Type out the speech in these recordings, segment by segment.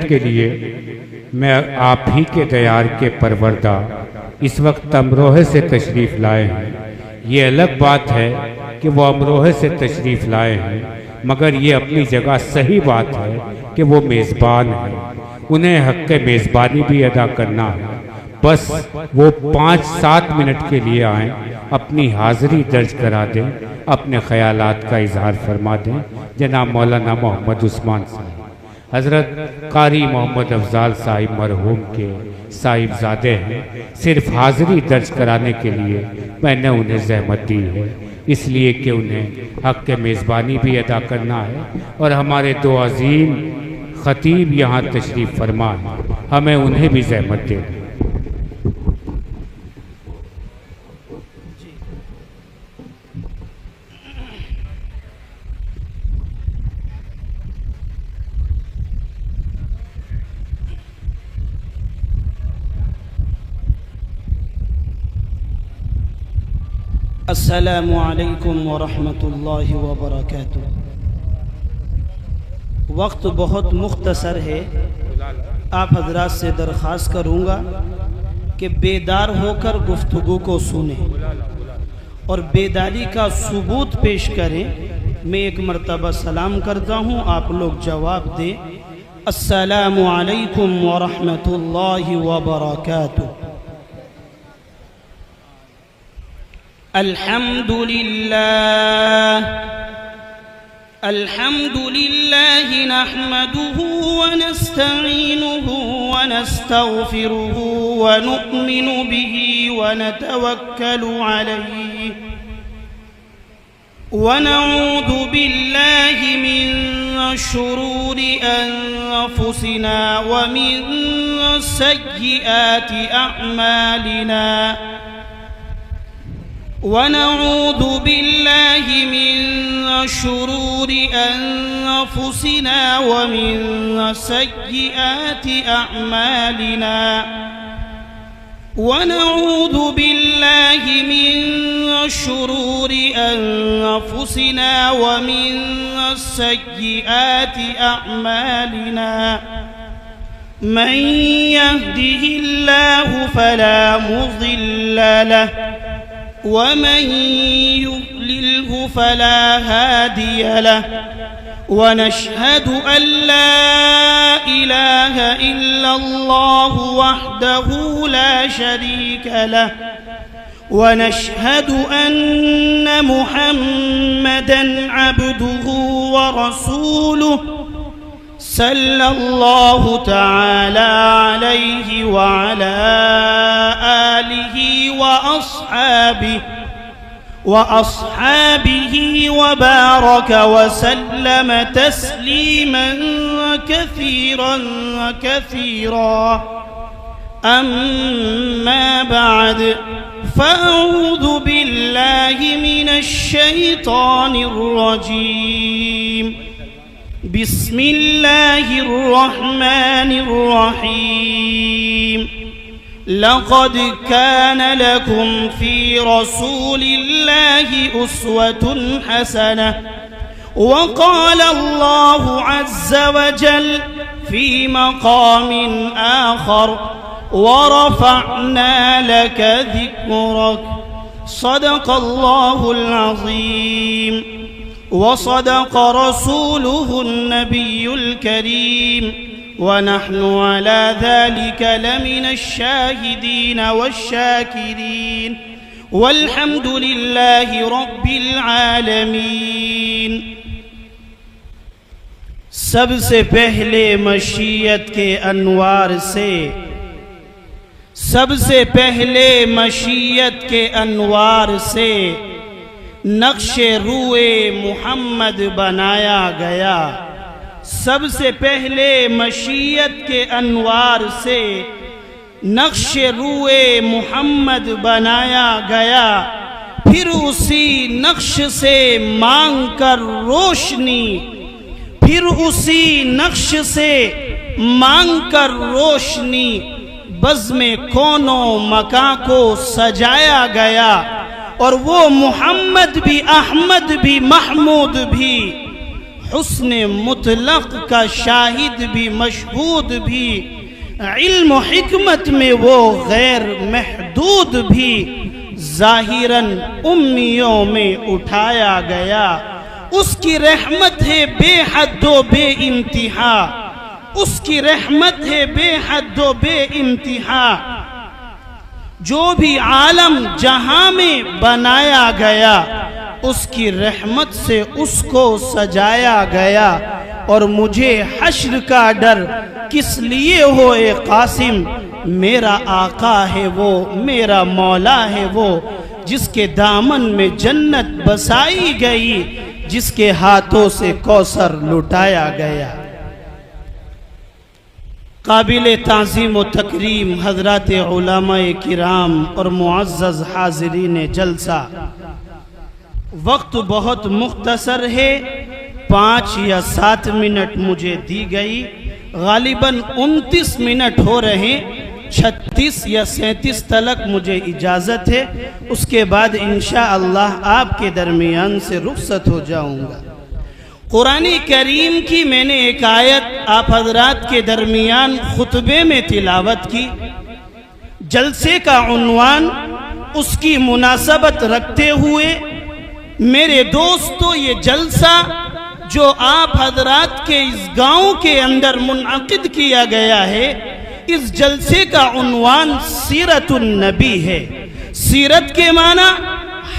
محنت کے لیے میں آپ ہی کے دیار کے پروردہ اس وقت امروہے سے تشریف لائے ہیں۔ یہ الگ بات ہے کہ وہ امروہے سے تشریف لائے ہیں، مگر یہ اپنی جگہ صحیح بات ہے کہ وہ میزبان ہیں، انہیں حق میزبانی بھی ادا کرنا ہے۔ بس وہ 5-7 منٹ کے لیے آئیں، اپنی حاضری درج کرا دیں، اپنے خیالات کا اظہار فرما دیں۔ جناب مولانا محمد عثمان صاحب، حضرت قاری محمد افضال صاحب مرحوم کے صاحبزادے ہیں۔ صرف حاضری درج کرانے کے لیے میں نے انہیں زحمت دی ہے، اس لیے کہ انہیں حق میزبانی بھی ادا کرنا ہے، اور ہمارے دو عظیم خطیب یہاں تشریف فرما ہیں، ہمیں انہیں بھی زحمت دے دیں۔ السلام علیکم ورحمۃ اللہ وبرکاتہ۔ وقت بہت مختصر ہے، آپ حضرات سے درخواست کروں گا کہ بیدار ہو کر گفتگو کو سنیں اور بیداری کا ثبوت پیش کریں۔ میں ایک مرتبہ سلام کرتا ہوں، آپ لوگ جواب دیں۔ السلام علیکم ورحمۃ اللہ وبرکاتہ۔ الحمد لله نحمده ونستعينه ونستغفره ونؤمن به ونتوكل عليه ونعوذ بالله من شرور أنفسنا ومن سيئات أعمالنا ونعوذ بالله من شرور أنفسنا ومن سيئات أعمالنا ونعوذ بالله من شرور أنفسنا ومن سيئات أعمالنا من يهده الله فلا مضل له ومن يضلله فلا هادي له ونشهد أن لا إله إلا الله وحده لا شريك له ونشهد أن محمدًا عبده ورسوله صلى الله تعالى عليه وعلى آله وأصحابه وبارك وسلم تسليما كثيرا كثيرا أما بعد فأعوذ بالله من الشيطان الرجيم بسم الله الرحمن الرحيم لقد كان لكم في رسول الله أسوة حسنة وقال الله عز وجل في مقام آخر ورفعنا لك ذكرك صدق الله العظيم وصدق رسوله النبي الكريم ونحن على ذلك لمن الشاهدين والشاكرين والحمد لله رب العالمين۔ سب سے پہلے مشیت کے انوار سے، سب سے پہلے مشیت کے انوار سے نقش روئے محمد بنایا گیا۔ سب سے پہلے مشیت کے انوار سے نقش روئے محمد بنایا گیا، پھر اسی نقش سے مانگ کر روشنی، پھر اسی نقش سے مانگ کر روشنی بزم کون و مکان کو سجایا گیا، اور وہ محمد بھی، احمد بھی، محمود بھی، حسن مطلق کا شاہد بھی مشہود بھی، علم و حکمت میں وہ غیر محدود بھی، ظاہراً امیوں میں اٹھایا گیا، اس کی رحمت ہے بے حد و بے انتہا، اس کی رحمت ہے بے حد و بے انتہا، جو بھی عالم جہاں میں بنایا گیا اس کی رحمت سے اس کو سجایا گیا، اور مجھے حشر کا ڈر کس لیے ہو اے قاسم، میرا آقا ہے وہ، میرا مولا ہے وہ، جس کے دامن میں جنت بسائی گئی، جس کے ہاتھوں سے کوثر لٹایا گیا۔ قابل تعظیم و تکریم حضرات علماء کرام اور معزز حاضرین جلسہ، وقت بہت مختصر ہے، 5 یا 7 منٹ مجھے دی گئی، غالباً 29 منٹ ہو رہے، 36 یا 37 تلک مجھے اجازت ہے، اس کے بعد انشاءاللہ آپ کے درمیان سے رخصت ہو جاؤں گا۔ قرآن کریم کی میں نے ایک آیت آپ حضرات کے درمیان خطبے میں تلاوت کی، جلسے کا عنوان اس کی مناسبت رکھتے ہوئے میرے دوستو، یہ جلسہ جو آپ حضرات کے اس گاؤں کے اندر منعقد کیا گیا ہے، اس جلسے کا عنوان سیرت النبی ہے۔ سیرت کے معنی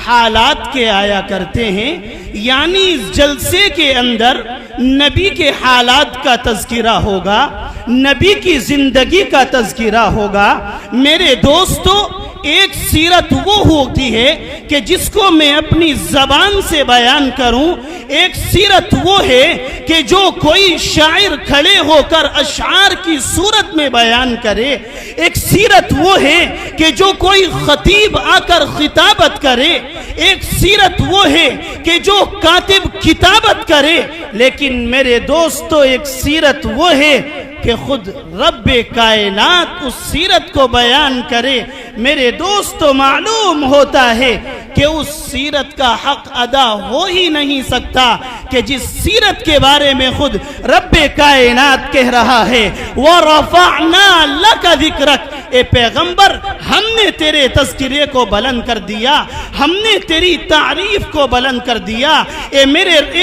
حالات کے آیا کرتے ہیں، یعنی اس جلسے کے اندر نبی کے حالات کا تذکرہ ہوگا، نبی کی زندگی کا تذکرہ ہوگا۔ میرے دوستو، ایک سیرت وہ ہوتی ہے کہ جس کو میں اپنی زبان سے بیان کروں، ایک سیرت وہ ہے کہ جو کوئی شاعر کھڑے ہو کر اشعار کی صورت میں بیان کرے، ایک سیرت وہ ہے کہ جو کوئی خطیب آ کر خطابت کرے، ایک سیرت وہ ہے کہ جو کاتب کتابت کرے، لیکن میرے دوستو ایک سیرت وہ ہے کہ خود رب کائنات اس سیرت کو بیان کرے۔ میرے دوستو، معلوم ہوتا ہے کہ اس سیرت کا حق ادا ہو ہی نہیں سکتا کہ جس سیرت کے بارے میں خود رب کائنات کہہ رہا ہے، وَرَفَعْنَا لَكَ ذِكْرَكَ، اے پیغمبر ہم نے تیرے تذکرے کو بلند کر دیا، ہم نے تیری تعریف کو بلند کر دیا، اے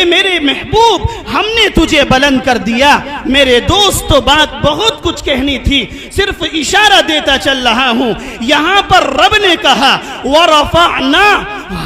میرے محبوب ہم نے تجھے بلند کر دیا۔ میرے دوستو، بات بہت کچھ کہنی تھی، صرف اشارہ دیتا چل رہا ہوں۔ یہاں پر رب نے کہا وَرَفَعْنَا،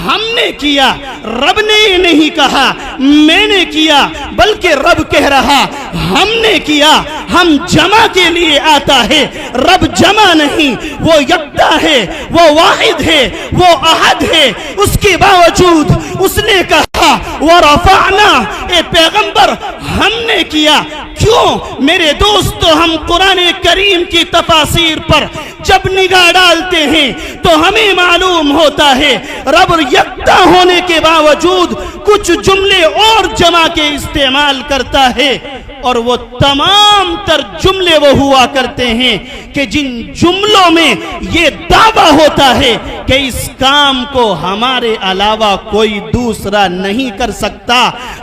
ہم نے کیا، رب نے یہ نہیں کہا میں نے کیا، بلکہ رب کہہ رہا ہم نے کیا۔ ہم جمع کے لیے آتا ہے، رب جمع نہیں، وہ یکتا ہے، وہ واحد ہے، وہ احد ہے، اس کے باوجود اس نے کہا وَرَفَعْنَا، اے پیغمبر ہم نے کیا۔ کیوں میرے دوستو، ہم قرآن کریم کی تفاسیر پر جب نگاہ ڈالتے ہیں تو ہمیں معلوم ہوتا ہے رب یکتا ہونے کے باوجود کچھ جملے اور جمع کے استعمال کرتا ہے، اور وہ تمام تر جملے وہ ہوا کرتے ہیں کہ جن جملوں میں یہ دعویٰ ہوتا ہے کہ اس کام کو ہمارے علاوہ کوئی دوسرا نہیں کر سکتا،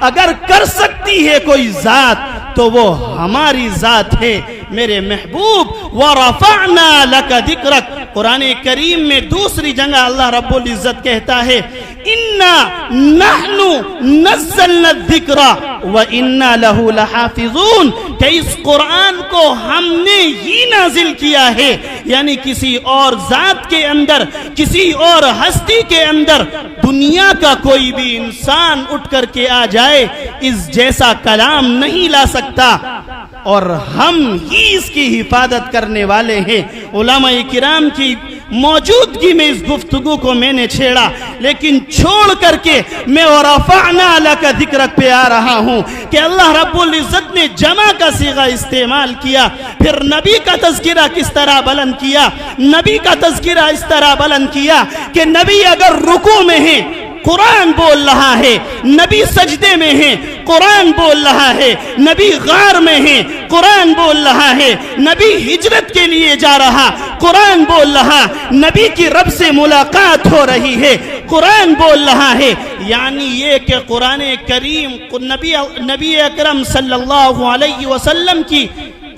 اگر کر سکتی ہے کوئی ذات تو وہ ہماری ذات ہے۔ میرے محبوب، وَرَفَعْنَا لَكَ ذِكْرَكَ، قرآن کریم میں دوسری جگہ اللہ رب العزت کہتا ہے اِنَّا نَحْنُ نَزَّلْنَا الذِّكْرَ وَإِنَّا لَهُ لَحَافِظُونَ، کہ اس قرآن کو ہم نے ہی نازل کیا ہے، یعنی کسی اور ذات کے اندر، کسی اور ہستی کے اندر دنیا کا کوئی بھی انسان اٹھ کر کے آ جائے اس جیسا کلام نہیں لا سکتا، اور ہم ہی اس کی حفاظت کرنے والے ہیں۔ علماء کرام کی موجودگی میں اس گفتگو کو میں نے چھیڑا، لیکن چھوڑ کر کے میں وَرَفَعْنَا لَكَ ذِكْرَكَ پہ آ رہا ہوں کہ اللہ رب العزت نے جمع کا صیغہ استعمال کیا، پھر نبی کا تذکرہ کس طرح بلند کیا، نبی کا تذکرہ اس طرح بلند کیا کہ نبی اگر رکوع میں ہیں قرآن بول رہا ہے، نبی سجدے میں ہیں قرآن بول رہا ہے، نبی غار میں ہیں قرآن بول رہا ہے، نبی ہجرت کے لیے جا رہا قرآن بول رہا، نبی کی رب سے ملاقات ہو رہی ہے قرآن بول رہا ہے، یعنی یہ کہ قرآن کریم نبی اکرم صلی اللہ علیہ وسلم کی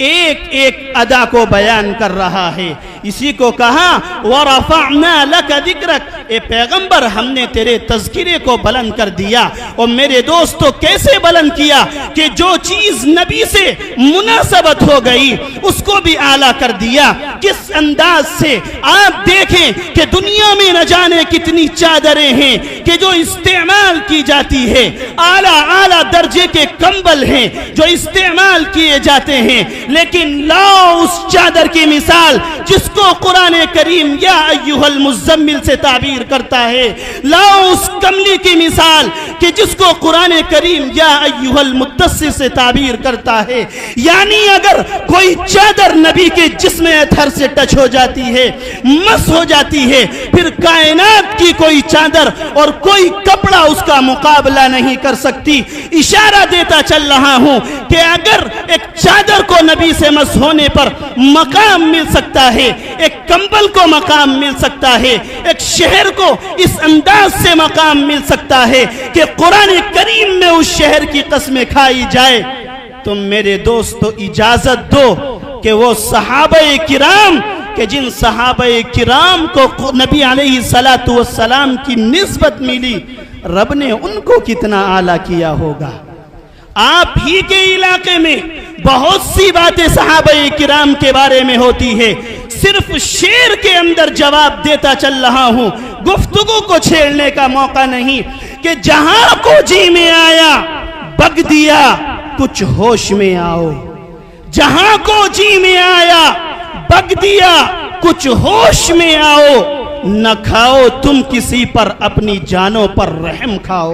ایک ایک ادا کو بیان کر رہا ہے۔ اسی کو کہا وَرَفَعْنَا لَكَ ذِكْرَكَ، اے پیغمبر ہم نے تیرے تذکرے کو بلند کر دیا۔ اور میرے دوستو کیسے بلند کیا کہ جو چیز نبی سے مناسبت ہو گئی اس کو بھی اعلیٰ کر دیا۔ کس انداز سے آپ دیکھیں کہ دنیا میں نہ جانے کتنی چادریں ہیں کہ جو استعمال کی جاتی ہے، اعلیٰ درجے کے کمبل ہیں جو استعمال کیے جاتے ہیں، لیکن لاؤ اس چادر کی مثال جس کو قرآن کریم یا ایھا المزمل سے تعبیر کرتا ہے، لاؤ اس کملی کی مثال کہ جس کو قرآن کریم یا ایھا المدثر سے تعبیر کرتا ہے۔ یعنی اگر کوئی چادر نبی کے جسم اطہر سے ٹچ ہو جاتی ہے، مس ہو جاتی ہے، پھر کائنات کی کوئی چادر اور کوئی کپڑا اس کا مقابلہ نہیں کر سکتی۔ اشارہ دیتا چل رہا ہوں کہ اگر ایک چادر کو نبی سے مس ہونے پر مقام مل سکتا ہے، ایک کمبل کو مقام مل سکتا ہے، ایک شہر کو اس انداز سے مقام مل سکتا ہے کہ قرآن کریم میں اس شہر کی قسمیں کھائی جائے، تو میرے دوستو اجازت دو کہ وہ صحابہ کرام کہ جن صحابہ کرام کو نبی علیہ السلام کی نسبت ملی، رب نے ان کو کتنا اعلیٰ کیا ہوگا۔ آپ ہی کے علاقے میں بہت سی باتیں صحابہ کرام کے بارے میں ہوتی ہے، صرف شعر کے اندر جواب دیتا چل رہا ہوں، گفتگو کو چھیڑنے کا موقع نہیں، کہ جہاں کو جی میں آیا بگ دیا کچھ ہوش میں آؤ، جہاں کو جی میں آیا بگ دیا کچھ ہوش میں آؤ، نہ کھاؤ تم کسی پر اپنی جانوں پر رحم کھاؤ۔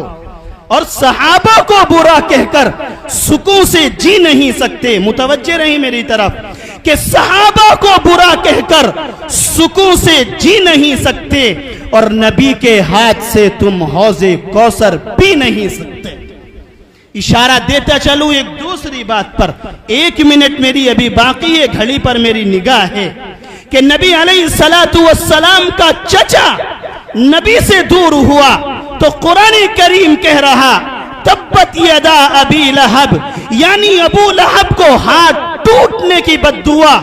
اور صحابہ کو برا کہہ کر سکون سے جی نہیں سکتے، متوجہ رہیں میری طرف، کہ صحابہ کو برا کہہ کر سکون سے جی نہیں سکتے، اور نبی کے ہاتھ سے تم حوض کوثر پی نہیں سکتے۔ اشارہ دیتا چلوں ایک دوسری بات پر، 1 منٹ میری ابھی باقی ہے، گھڑی پر میری نگاہ ہے، کہ نبی علیہ السلام کا چچا نبی سے دور ہوا تو قرآن کریم کہہ رہا تبت یدا ابی لہب، یعنی ابو لہب کو ہاتھ ٹوٹنے کی بد دعا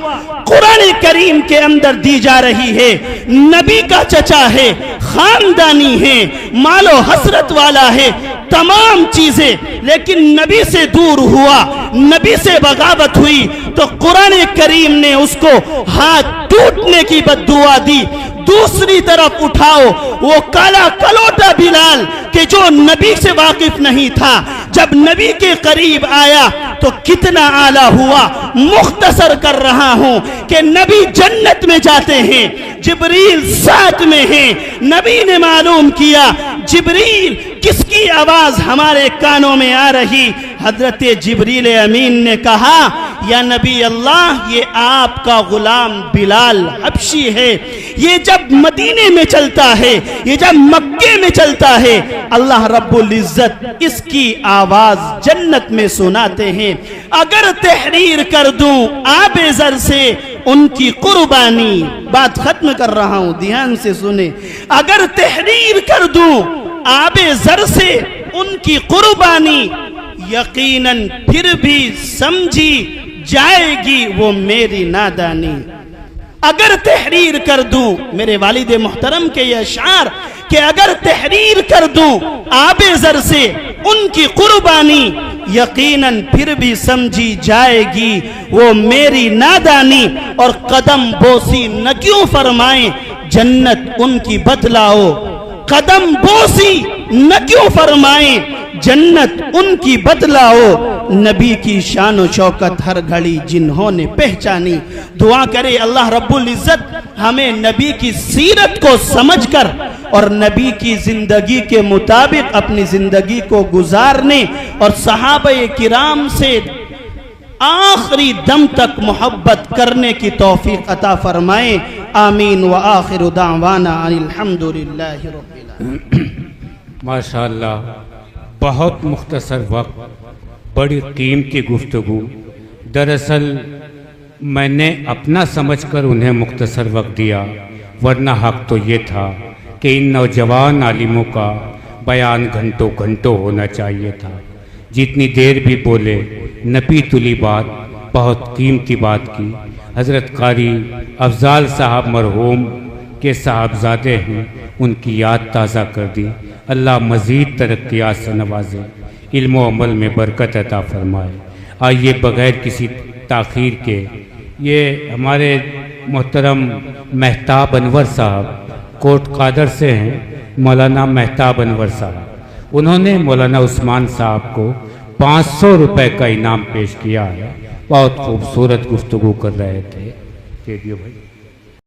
قرآن کریم کے اندر دی جا رہی ہے۔ نبی کا چچا ہے، خاندانی ہے، مال و حسرت والا ہے، تمام چیزیں، لیکن نبی سے دور ہوا، نبی سے بغاوت ہوئی تو قرآن کریم نے اس کو ہاتھ ٹوٹنے کی بد دعا دی۔ دوسری طرف اٹھاؤ وہ کالا کلوٹا بلال کہ جو نبی سے واقف نہیں تھا، جب نبی کے قریب آیا تو کتنا اعلیٰ ہوا۔ مختصر کر رہا ہوں کہ نبی جنت میں جاتے ہیں، جبریل ساتھ میں ہیں، نبی نے معلوم کیا جبریل کس کی آواز ہمارے کانوں میں آ رہی، حضرت جبریل امین نے کہا یا نبی اللہ یہ آپ کا غلام بلال حبشی ہے، یہ جب مدینے میں چلتا ہے، یہ جب مکے میں چلتا ہے، اللہ رب العزت اس کی آواز جنت میں سناتے ہیں۔ اگر تحریر کر دوں آب زر سے ان کی قربانی، بات ختم کر رہا ہوں دھیان سے سنیں، اگر تحریر کر دوں آب زر سے ان کی قربانی، یقیناً پھر بھی سمجھی جائے گی وہ میری نادانی۔ اگر تحریر کر دوں، میرے والد محترم کے یہ اشعار کہ اگر تحریر کر دوں آب زر سے ان کی قربانی، یقیناً پھر بھی سمجھی جائے گی وہ میری نادانی، اور قدم بوسی نہ کیوں فرمائیں جنت ان کی بتلاؤ، قدم بوسی نہ کیوں فرمائیں جنت ان کی بتلاؤ، نبی کی شان و شوکت ہر گھڑی جنہوں نے پہچانی۔ دعا کرے اللہ رب العزت ہمیں نبی کی سیرت کو سمجھ کر اور نبی کی زندگی کے مطابق اپنی زندگی کو گزارنے اور صحابہ کرام سے آخری دم تک محبت کرنے کی توفیق عطا فرمائے، آمین۔ وآخر دعوانا ان الحمدللہ رب العالمین۔ ماشاءاللہ، بہت مختصر وقت، بڑی قیمتی گفتگو۔ دراصل میں نے اپنا سمجھ کر انہیں مختصر وقت دیا، ورنہ حق تو یہ تھا کہ ان نوجوان عالموں کا بیان گھنٹوں گھنٹوں ہونا چاہیے تھا. جتنی دیر بھی بولے نبی تلی بات، بہت قیمتی بات کی. حضرت قاری افضال صاحب مرحوم کے صاحبزادے ہیں، ان کی یاد تازہ کر دی. اللہ مزید ترقیات سے نوازے، علم و عمل میں برکت عطا فرمائے. آئیے بغیر کسی تاخیر کے، یہ ہمارے محترم مہتاب انور صاحب کوٹ قادر سے ہیں، مولانا مہتاب انور صاحب، انہوں نے مولانا عثمان صاحب کو 500 روپے کا انعام پیش کیا ہے. بہت خوبصورت گفتگو کر رہے تھے. دے دیو بھائی.